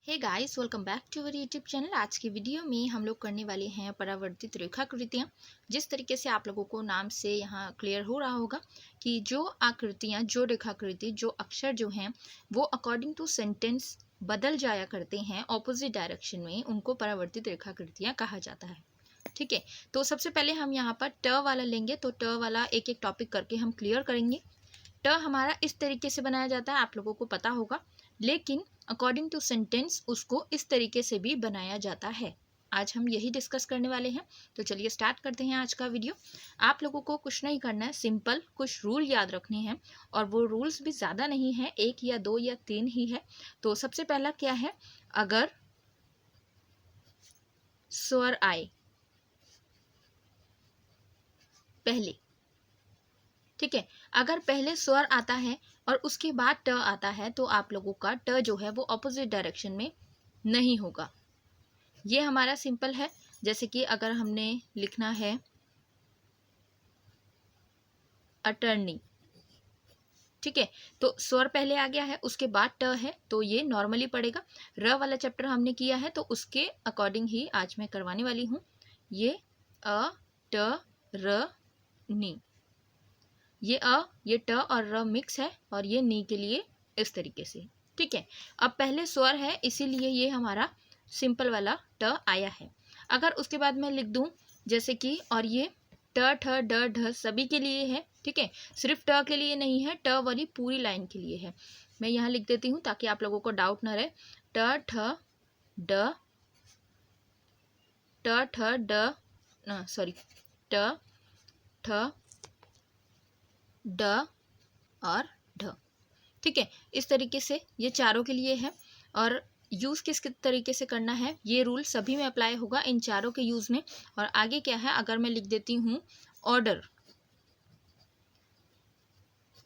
Hey guys, welcome back to our YouTube channel. आज की video में हम लोग करने वाले हैं परावर्तित रेखाकृतियाँ। जिस तरीके से आप लोगों को नाम से यहाँ क्लियर हो रहा होगा कि जो आकृतियाँ, जो रेखाकृति, जो अक्षर जो हैं वो अकॉर्डिंग टू सेंटेंस बदल जाया करते हैं ऑपोजिट डायरेक्शन में, उनको परावर्तित रेखाकृतियाँ कहा जाता है। ठीक है, तो सबसे पहले हम यहाँ पर ट वाला लेंगे, तो ट वाला एक एक टॉपिक करके हम क्लियर करेंगे। ट हमारा इस तरीके से बनाया जाता है, आप लोगों को पता होगा, लेकिन अकॉर्डिंग टू सेंटेंस उसको इस तरीके से भी बनाया जाता है। आज हम यही डिस्कस करने वाले हैं, तो चलिए स्टार्ट करते हैं आज का वीडियो। आप लोगों को कुछ नहीं करना है, सिंपल कुछ रूल याद रखने हैं, और वो रूल्स भी ज़्यादा नहीं है, 1 या 2 या 3 ही है। तो सबसे पहला क्या है, अगर स्वर आए पहले, ठीक है, अगर पहले स्वर आता है और उसके बाद ट आता है तो आप लोगों का ट जो है वो ऑपोजिट डायरेक्शन में नहीं होगा। ये हमारा सिंपल है। जैसे कि अगर हमने लिखना है अटर्नी, ठीक है, तो स्वर पहले आ गया है, उसके बाद ट है, तो ये नॉर्मली पड़ेगा। र वाला चैप्टर हमने किया है, तो उसके अकॉर्डिंग ही आज मैं करवाने वाली हूँ। ये अ ट र नी, ये अ, ये ट और र मिक्स है, और ये नी के लिए इस तरीके से। ठीक है, अब पहले स्वर है इसीलिए ये हमारा सिंपल वाला ट आया है। अगर उसके बाद मैं लिख दूं जैसे कि, और ये ट ठ ड ढ सभी के लिए है, ठीक है, सिर्फ ट के लिए नहीं है, ट वाली पूरी लाइन के लिए है। मैं यहाँ लिख देती हूँ ताकि आप लोगों को डाउट ना रहे। ट ठ ड, ट ठ ड, सॉरी, ट ठ ड और ढ, ठीक है, इस तरीके से ये चारों के लिए है। और यूज़ किस तरीके से करना है, ये रूल सभी में अप्लाई होगा, इन चारों के यूज़ में। और आगे क्या है, अगर मैं लिख देती हूँ ऑर्डर,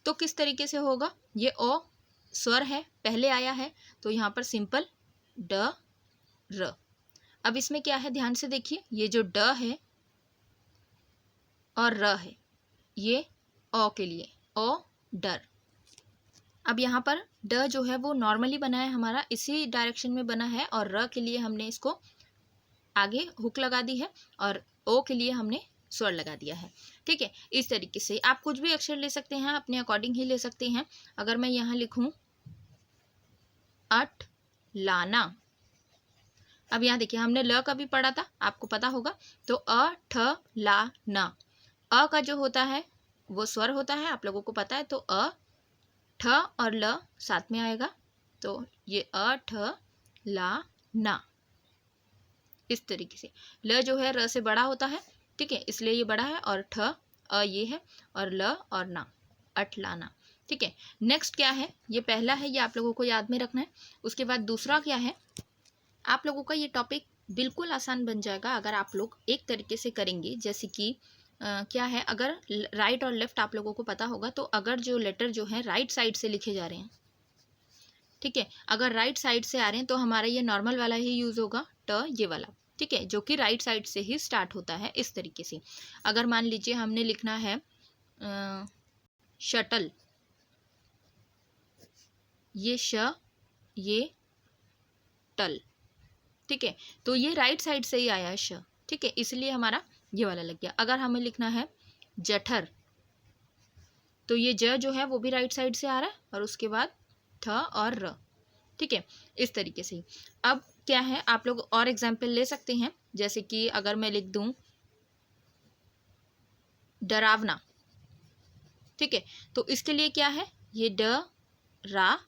तो किस तरीके से होगा, ये ओ स्वर है, पहले आया है, तो यहाँ पर सिंपल ड र। अब इसमें क्या है, ध्यान से देखिए, ये जो ड है और र है, ये ओ के लिए, ओ डर। अब यहाँ पर ड जो है वो नॉर्मली बना है, हमारा इसी डायरेक्शन में बना है, और र के लिए हमने इसको आगे हुक लगा दी है, और ओ के लिए हमने स्वर लगा दिया है। ठीक है, इस तरीके से आप कुछ भी अक्षर ले सकते हैं, अपने अकॉर्डिंग ही ले सकते हैं। अगर मैं यहाँ लिखूं अट लाना, अब यहाँ देखिए हमने ल का भी पढ़ा था, आपको पता होगा, तो अ ठ ला ना, अ का जो होता है वो स्वर होता है, आप लोगों को पता है, तो अ ठ और ल साथ में आएगा, तो ये अ ठ ला ना, इस तरीके से। ल जो है र से बड़ा होता है, ठीक है, इसलिए ये बड़ा है, और ठ अ ये है, और ल और ना, अठलाना। ठीक है, नेक्स्ट क्या है, ये पहला है, ये आप लोगों को याद में रखना है। उसके बाद दूसरा क्या है, आप लोगों का ये टॉपिक बिल्कुल आसान बन जाएगा अगर आप लोग एक तरीके से करेंगे। जैसे कि क्या है, अगर राइट और लेफ्ट आप लोगों को पता होगा, तो अगर जो लेटर जो है राइट साइड से लिखे जा रहे हैं, ठीक है, अगर राइट साइड से आ रहे हैं तो हमारा ये नॉर्मल वाला ही यूज़ होगा, ट ये वाला, ठीक है, जो कि राइट साइड से ही स्टार्ट होता है, इस तरीके से। अगर मान लीजिए हमने लिखना है शटल, ये श, ये टल, ठीक है, तो ये राइट साइड से ही आया है श, ठीक है, इसलिए हमारा ये वाला लग गया। अगर हमें लिखना है जठर, तो ये ज जो है वो भी राइट साइड से आ रहा है, और उसके बाद थ और र, ठीक है, इस तरीके से। अब क्या है, आप लोग और एग्जाम्पल ले सकते हैं, जैसे कि अगर मैं लिख दूं डरावना, ठीक है, तो इसके लिए क्या है, ये ड रा,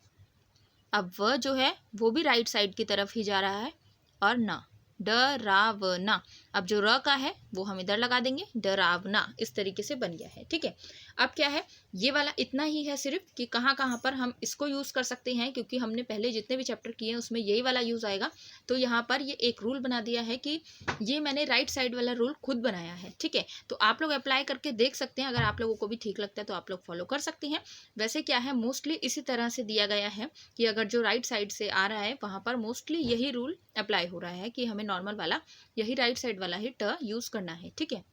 अब व जो है वो भी राइट साइड की तरफ ही जा रहा है, और ना, डरावना। अब जो र का है वो हम इधर लगा देंगे, डरावना, इस तरीके से बन गया है। ठीक है, अब क्या है, ये वाला इतना ही है सिर्फ कि कहाँ कहाँ पर हम इसको यूज़ कर सकते हैं, क्योंकि हमने पहले जितने भी चैप्टर किए हैं उसमें यही वाला यूज़ आएगा। तो यहाँ पर ये एक रूल बना दिया है कि ये मैंने राइट साइड वाला रूल खुद बनाया है। ठीक है, तो आप लोग अप्लाई करके देख सकते हैं, अगर आप लोगों को भी ठीक लगता है तो आप लोग फॉलो कर सकते हैं। वैसे क्या है, मोस्टली इसी तरह से दिया गया है कि अगर जो राइट साइड से आ रहा है वहाँ पर मोस्टली यही रूल अप्लाई हो रहा है कि हमें नॉर्मल वाला, यही राइट साइड वाला ही ट यूज़ करना है। ठीक है,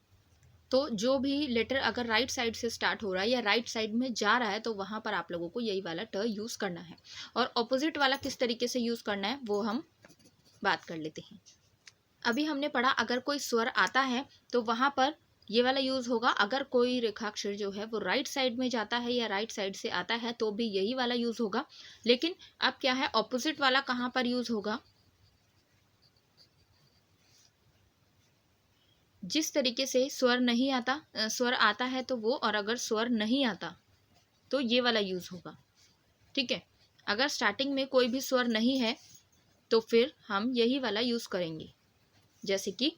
तो जो भी लेटर अगर राइट साइड से स्टार्ट हो रहा है या राइट साइड में जा रहा है तो वहाँ पर आप लोगों को यही वाला ट यूज़ करना है। और ऑपोजिट वाला किस तरीके से यूज़ करना है वो हम बात कर लेते हैं। अभी हमने पढ़ा अगर कोई स्वर आता है तो वहाँ पर ये वाला यूज़ होगा। अगर कोई रेखाक्षर जो है वो राइट साइड में जाता है या राइट साइड से आता है तो भी यही वाला यूज़ होगा। लेकिन अब क्या है, ऑपोजिट वाला कहाँ पर यूज़ होगा? जिस तरीके से स्वर नहीं आता, स्वर आता है तो वो, और अगर स्वर नहीं आता तो ये वाला यूज़ होगा। ठीक है, अगर स्टार्टिंग में कोई भी स्वर नहीं है तो फिर हम यही वाला यूज़ करेंगे। जैसे कि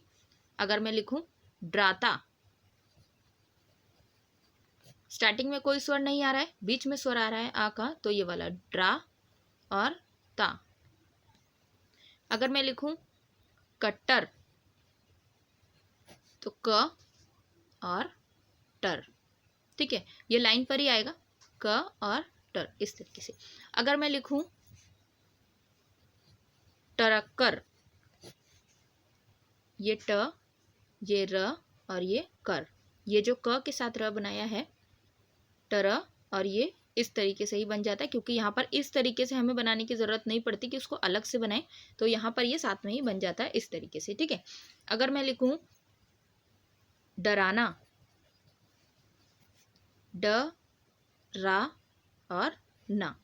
अगर मैं लिखूं ड्राता, स्टार्टिंग में कोई स्वर नहीं आ रहा है, बीच में स्वर आ रहा है आ का, तो ये वाला ड्रा और ता। अगर मैं लिखूं कट्टर तो क और टर। ठीक है, ये लाइन पर ही आएगा, क और टर, इस तरीके से। अगर मैं लिखूं टरक्कर, ये ट, ये र और ये कर, ये जो क के साथ र बनाया है टर, और ये इस तरीके से ही बन जाता है, क्योंकि यहाँ पर इस तरीके से हमें बनाने की ज़रूरत नहीं पड़ती कि उसको अलग से बनाएं, तो यहाँ पर ये साथ में ही बन जाता है इस तरीके से। ठीक है, अगर मैं लिखूं डराना, ड रा और ना।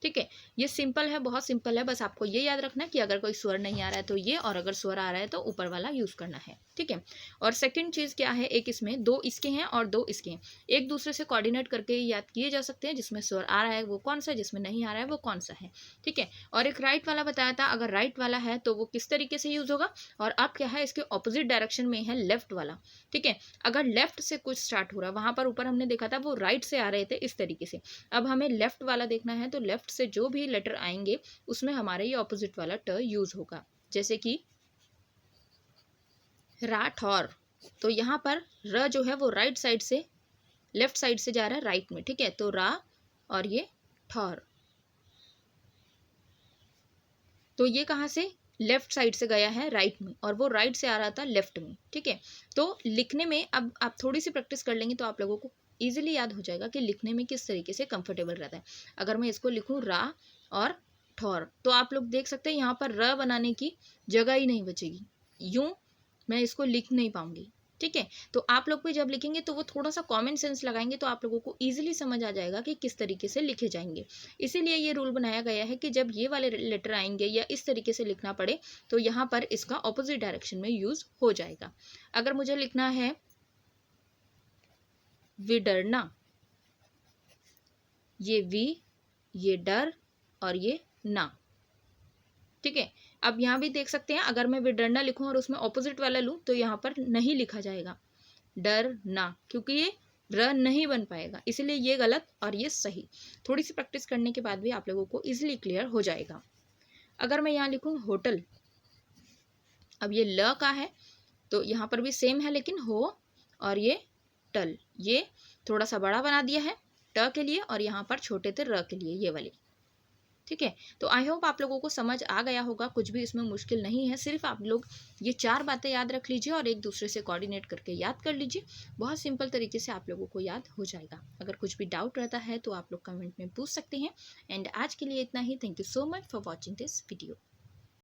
ठीक है, ये सिंपल है, बहुत सिंपल है। बस आपको ये याद रखना है कि अगर कोई स्वर नहीं आ रहा है तो ये, और अगर स्वर आ रहा है तो ऊपर वाला यूज़ करना है। ठीक है, और सेकंड चीज़ क्या है, एक इसमें दो इसके हैं और दो इसके हैं, एक दूसरे से कोऑर्डिनेट करके याद किए जा सकते हैं। जिसमें स्वर आ रहा है वो कौन सा है, जिसमें नहीं आ रहा है वो कौन सा है। ठीक है, और एक राइट वाला बताया था, अगर राइट वाला है तो वो किस तरीके से यूज़ होगा, और अब क्या है, इसके ऑपोजिट डायरेक्शन में है लेफ्ट वाला। ठीक है, अगर लेफ्ट से कुछ स्टार्ट हो रहा है, वहाँ पर ऊपर हमने देखा था वो राइट से आ रहे थे इस तरीके से, अब हमें लेफ्ट वाला देखना है, तो लेफ्ट से जो भी लेटर आएंगे उसमें हमारे ये ऑपोजिट वाला ट यूज होगा। जैसे कि राठौर, तो यहाँ पर र जो है वो राइट साइड से लेफ्ट साइड से जा रहा है राइट में। ठीक है, तो रा और ये ठौर, तो ये कहाँ से लेफ्ट साइड से गया है राइट में, और वो राइट से आ रहा था लेफ्ट में। ठीक है, तो लिखने में अब आप थोड़ी सी प्रैक्टिस कर लेंगे तो आप लोगों को इजीली याद हो जाएगा कि लिखने में किस तरीके से कंफर्टेबल रहता है। अगर मैं इसको लिखूं रा और ठौर, तो आप लोग देख सकते हैं यहाँ पर र बनाने की जगह ही नहीं बचेगी, यूं मैं इसको लिख नहीं पाऊंगी। ठीक है, तो आप लोग भी जब लिखेंगे तो वो थोड़ा सा कॉमन सेंस लगाएंगे तो आप लोगों को ईजिली समझ आ जाएगा कि किस तरीके से लिखे जाएंगे। इसीलिए ये रूल बनाया गया है कि जब ये वाले लेटर आएंगे या इस तरीके से लिखना पड़े तो यहाँ पर इसका ऑपोजिट डायरेक्शन में यूज हो जाएगा। अगर मुझे लिखना है विडरना, ये वी, ये डर और ये ना। ठीक है, अब यहाँ भी देख सकते हैं, अगर मैं विडरना लिखूं और उसमें ऑपोजिट वाला लूं तो यहाँ पर नहीं लिखा जाएगा डर ना, क्योंकि ये र नहीं बन पाएगा, इसलिए ये गलत और ये सही। थोड़ी सी प्रैक्टिस करने के बाद भी आप लोगों को इजीली क्लियर हो जाएगा। अगर मैं यहाँ लिखूं होटल, अब ये ल का है तो यहाँ पर भी सेम है, लेकिन हो और ये टल, ये थोड़ा सा बड़ा बना दिया है ट के लिए, और यहाँ पर छोटे थे र के लिए, ये वाली। ठीक है, तो आई होप आप लोगों को समझ आ गया होगा, कुछ भी इसमें मुश्किल नहीं है। सिर्फ आप लोग ये 4 बातें याद रख लीजिए और एक दूसरे से कोऑर्डिनेट करके याद कर लीजिए, बहुत सिंपल तरीके से आप लोगों को याद हो जाएगा। अगर कुछ भी डाउट रहता है तो आप लोग कमेंट में पूछ सकते हैं। एंड आज के लिए इतना ही। Thank you so much for watching this video.